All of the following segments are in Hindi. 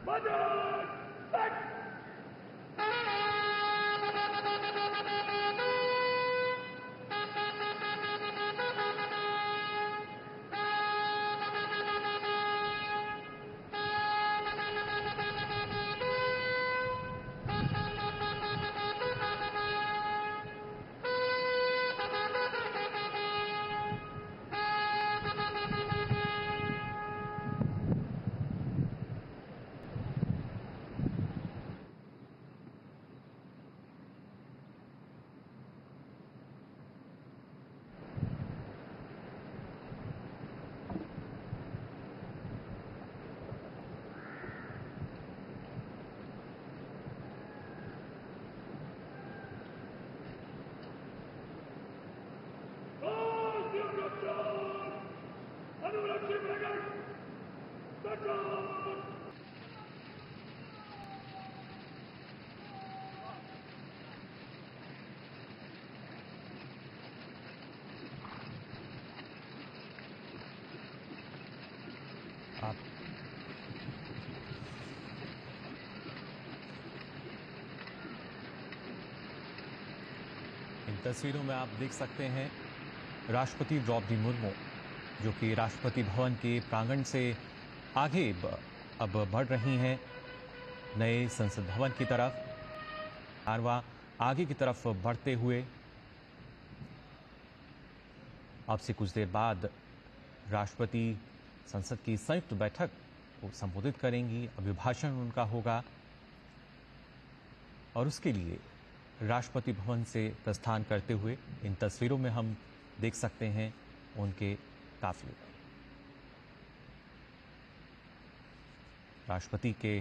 इन तस्वीरों में आप देख सकते हैं राष्ट्रपति द्रौपदी मुर्मू जो कि राष्ट्रपति भवन के प्रांगण से आगे अब बढ़ रही हैं नए संसद भवन की तरफ। कारवां आगे की तरफ बढ़ते हुए अब से कुछ देर बाद राष्ट्रपति संसद की संयुक्त बैठक को संबोधित करेंगी। अभिभाषण उनका होगा और उसके लिए राष्ट्रपति भवन से प्रस्थान करते हुए इन तस्वीरों में हम देख सकते हैं उनके काफिले। राष्ट्रपति के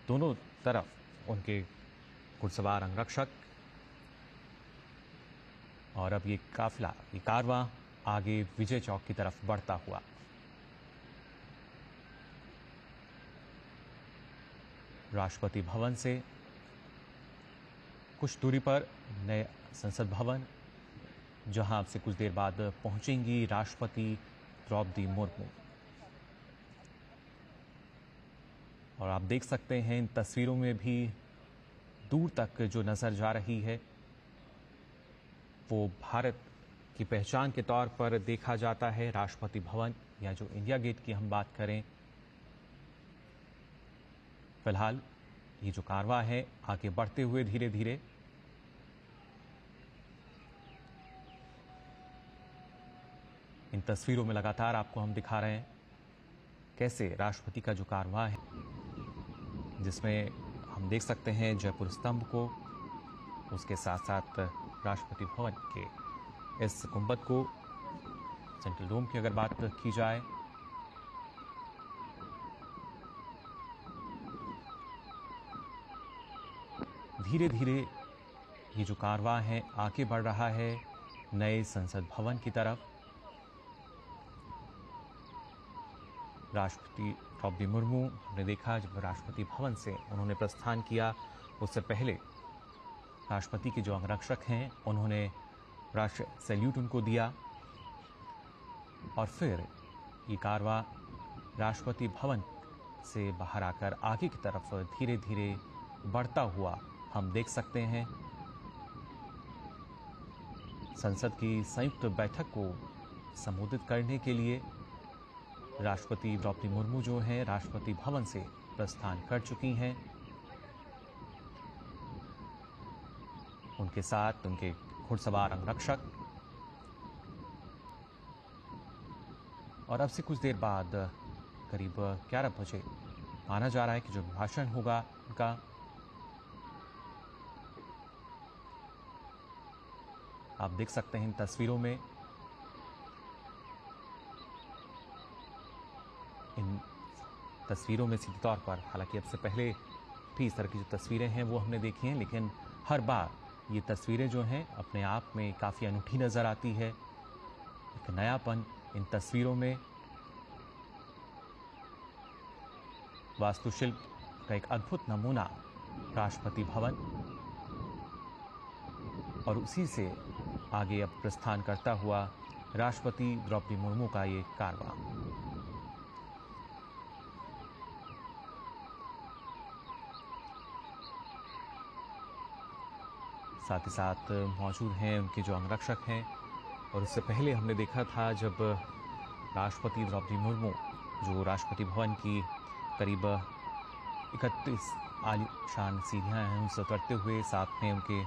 दोनों तरफ उनके घुड़सवार अंगरक्षक और अब ये काफिला, ये कारवां आगे विजय चौक की तरफ बढ़ता हुआ। राष्ट्रपति भवन से कुछ दूरी पर नए संसद भवन, जहां अब से कुछ देर बाद पहुंचेंगी राष्ट्रपति द्रौपदी मुर्मू। और आप देख सकते हैं इन तस्वीरों में भी दूर तक जो नजर जा रही है वो भारत की पहचान के तौर पर देखा जाता है। राष्ट्रपति भवन या जो इंडिया गेट की हम बात करें, फिलहाल ये जो कारवां है आगे बढ़ते हुए धीरे धीरे इन तस्वीरों में लगातार आपको हम दिखा रहे हैं कैसे राष्ट्रपति का जो कारवां है, जिसमें हम देख सकते हैं जयपुर स्तंभ को, उसके साथ साथ राष्ट्रपति भवन के इस गुंबद को, सेंट्रल डोम की अगर बात की जाए, धीरे धीरे ये जो कारवां है आगे बढ़ रहा है नए संसद भवन की तरफ। राष्ट्रपति द्रौपदी मुर्मू, हमने देखा जब राष्ट्रपति भवन से उन्होंने प्रस्थान किया, उससे पहले राष्ट्रपति के जो अंगरक्षक हैं उन्होंने राष्ट्र सैल्यूट उनको दिया और फिर ये कारवां राष्ट्रपति भवन से बाहर आकर आगे की तरफ धीरे धीरे बढ़ता हुआ हम देख सकते हैं। संसद की संयुक्त बैठक को संबोधित करने के लिए राष्ट्रपति द्रौपदी मुर्मू जो हैं राष्ट्रपति भवन से प्रस्थान कर चुकी हैं। उनके साथ उनके घुड़सवार अंगरक्षक और अब से कुछ देर बाद करीब 11 बजे माना जा रहा है कि जो भाषण होगा उनका, आप देख सकते हैं इन तस्वीरों में, इन तस्वीरों में सीधे तौर पर, हालांकि अब से पहले भी इस तरह की जो तस्वीरें हैं वो हमने देखी हैं, लेकिन हर बार ये तस्वीरें जो हैं अपने आप में काफ़ी अनूठी नज़र आती है। एक नयापन इन तस्वीरों में, वास्तुशिल्प का एक अद्भुत नमूना राष्ट्रपति भवन और उसी से आगे अब प्रस्थान करता हुआ राष्ट्रपति द्रौपदी मुर्मू का ये कारवां। साथ ही साथ मौजूद हैं उनके जो अंगरक्षक हैं। और इससे पहले हमने देखा था जब राष्ट्रपति द्रौपदी मुर्मू जो राष्ट्रपति भवन की करीब 31 आलीशान सीढ़ियाँ हैं उनसे उतरते हुए, साथ में उनके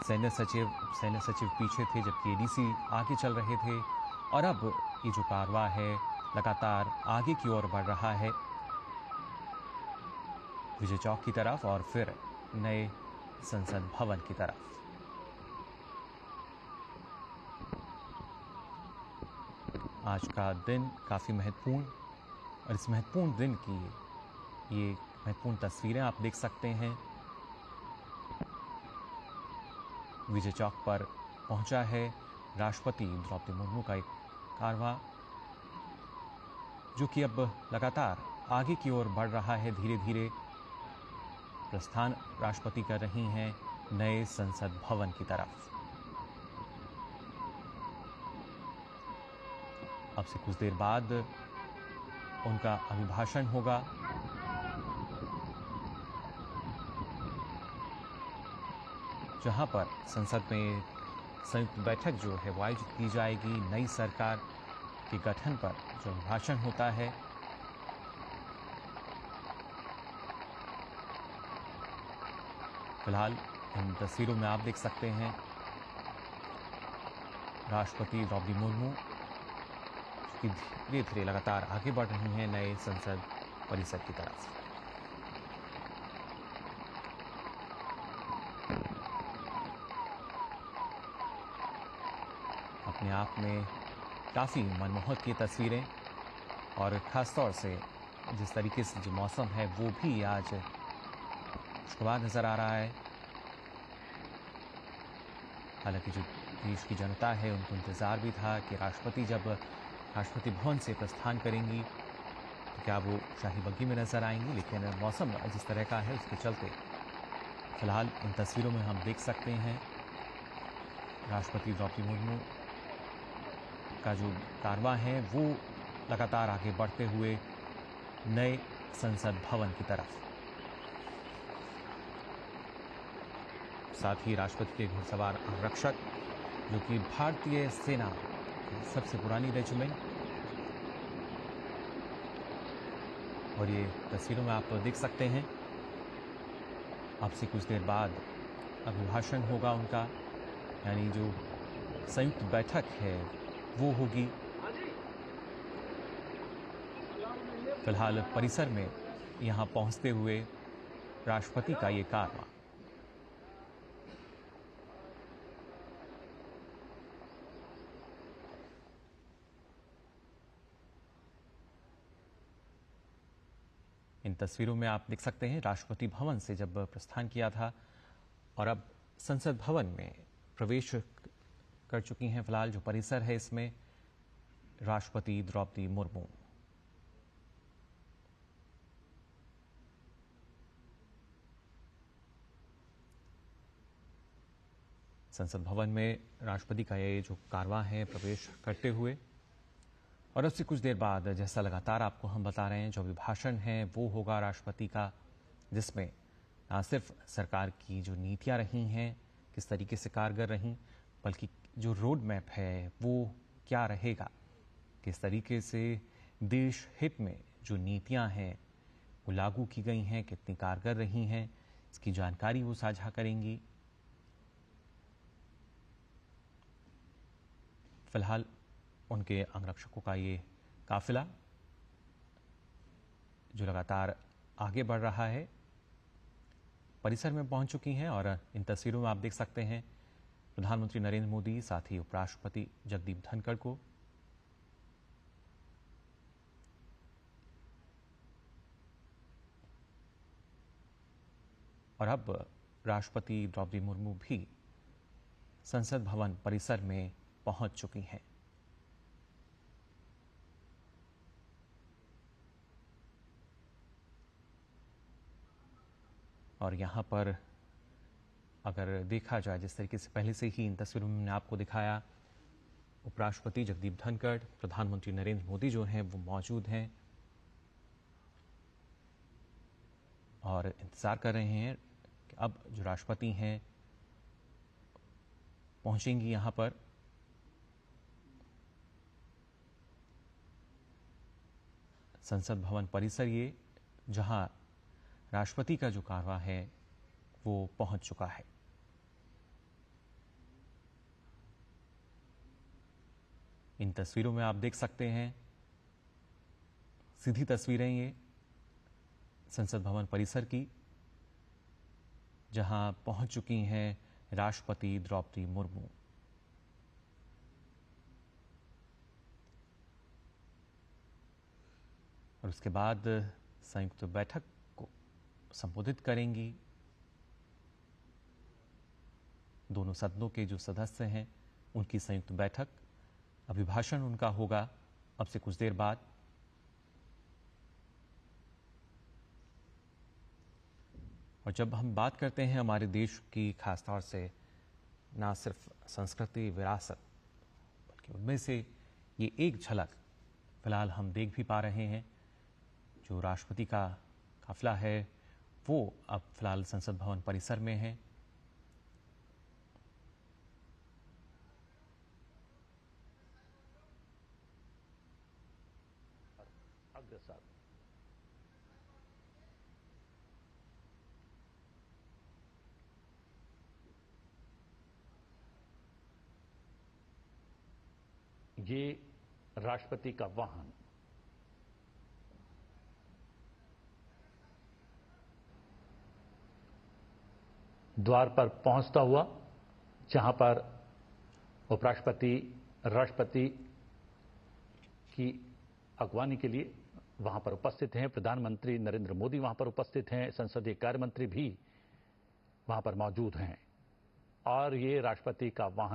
सैन्य सचिव पीछे थे, जबकि एडीसी आगे चल रहे थे। और अब ये जो कारवां है लगातार आगे की ओर बढ़ रहा है, विजय चौक की तरफ और फिर नए संसद भवन की तरफ। आज का दिन काफ़ी महत्वपूर्ण, और इस महत्वपूर्ण दिन की ये महत्वपूर्ण तस्वीरें आप देख सकते हैं। विजय चौक पर पहुंचा है राष्ट्रपति द्रौपदी मुर्मू का एक कारवां, जो कि अब लगातार आगे की ओर बढ़ रहा है। धीरे धीरे प्रस्थान राष्ट्रपति कर रही हैं नए संसद भवन की तरफ। अब से कुछ देर बाद उनका अभिभाषण होगा। जहां पर संसद में संयुक्त बैठक जो है वो आयोजित की जाएगी। नई सरकार के गठन पर जो अभिभाषण होता है, फिलहाल इन तस्वीरों में आप देख सकते हैं राष्ट्रपति द्रौपदी मुर्मू की धीरे धीरे लगातार आगे बढ़ रही हैं नए संसद परिसर की तरफ। अपने आप में काफ़ी मनमोहक ये तस्वीरें, और ख़ासतौर से जिस तरीके से जो मौसम है वो भी आज खुशगवार नज़र आ रहा है। हालांकि जो देश की जनता है उनको इंतज़ार भी था कि राष्ट्रपति जब राष्ट्रपति भवन से प्रस्थान करेंगी तो क्या वो शाही बग्गी में नज़र आएंगी, लेकिन मौसम जिस तरह का है उसके चलते फिलहाल इन तस्वीरों में हम देख सकते हैं राष्ट्रपति द्रौपदी मुर्मू का जो कारवां है वो लगातार आगे बढ़ते हुए नए संसद भवन की तरफ। साथ ही राष्ट्रपति के घुड़सवार अंगरक्षक, जो कि भारतीय सेना की सबसे पुरानी रेजिमेंट, और ये तस्वीरों में आप देख सकते हैं। अब से कुछ देर बाद अभिभाषण होगा उनका, यानी जो संयुक्त बैठक है वो होगी। फिलहाल परिसर में यहाँ पहुँचते हुए राष्ट्रपति का ये कारवां। इन तस्वीरों में आप देख सकते हैं राष्ट्रपति भवन से जब प्रस्थान किया था, और अब संसद भवन में प्रवेश कर चुकी हैं। फिलहाल जो परिसर है इसमें राष्ट्रपति द्रौपदी मुर्मू। संसद भवन में राष्ट्रपति का ये जो कारवां है प्रवेश करते हुए, और अब से कुछ देर बाद जैसा लगातार आपको हम बता रहे हैं जो अभिभाषण है वो होगा राष्ट्रपति का, जिसमें न सिर्फ सरकार की जो नीतियां रही हैं किस तरीके से कारगर रहीं, बल्कि जो रोड मैप है वो क्या रहेगा, किस तरीके से देश हित में जो नीतियां हैं वो लागू की गई हैं, कितनी कारगर रही हैं, इसकी जानकारी वो साझा करेंगी। फिलहाल उनके अंगरक्षकों का ये काफिला जो लगातार आगे बढ़ रहा है परिसर में पहुंच चुकी हैं, और इन तस्वीरों में आप देख सकते हैं प्रधानमंत्री नरेंद्र मोदी, साथ ही उपराष्ट्रपति जगदीप धनखड़ को। और अब राष्ट्रपति द्रौपदी मुर्मू भी संसद भवन परिसर में पहुंच चुकी हैं। और यहाँ पर अगर देखा जाए जिस तरीके से पहले से ही इन तस्वीरों में मैंने आपको दिखाया, उपराष्ट्रपति जगदीप धनखड़, प्रधानमंत्री नरेंद्र मोदी जो हैं वो मौजूद हैं और इंतज़ार कर रहे हैं कि अब जो राष्ट्रपति हैं पहुंचेंगी यहां पर। संसद भवन परिसर ये, जहां राष्ट्रपति का जो कारवा है वो पहुंच चुका है। इन तस्वीरों में आप देख सकते हैं, सीधी तस्वीरें ये संसद भवन परिसर की, जहां पहुंच चुकी हैं राष्ट्रपति द्रौपदी मुर्मू। और उसके बाद संयुक्त बैठक को संबोधित करेंगी। दोनों सदनों के जो सदस्य हैं उनकी संयुक्त बैठक, अभिभाषण उनका होगा अब से कुछ देर बाद। और जब हम बात करते हैं हमारे देश की, खासतौर से ना सिर्फ संस्कृति विरासत, बल्कि उनमें से ये एक झलक फिलहाल हम देख भी पा रहे हैं। जो राष्ट्रपति का काफिला है वो अब फिलहाल संसद भवन परिसर में है। अग्रसर ये राष्ट्रपति का वाहन द्वार पर पहुंचता हुआ, जहां पर उपराष्ट्रपति राष्ट्रपति की अगवानी के लिए वहां पर उपस्थित हैं। प्रधानमंत्री नरेंद्र मोदी वहां पर उपस्थित हैं। संसदीय कार्य मंत्री भी वहां पर मौजूद हैं। और ये राष्ट्रपति का वाहन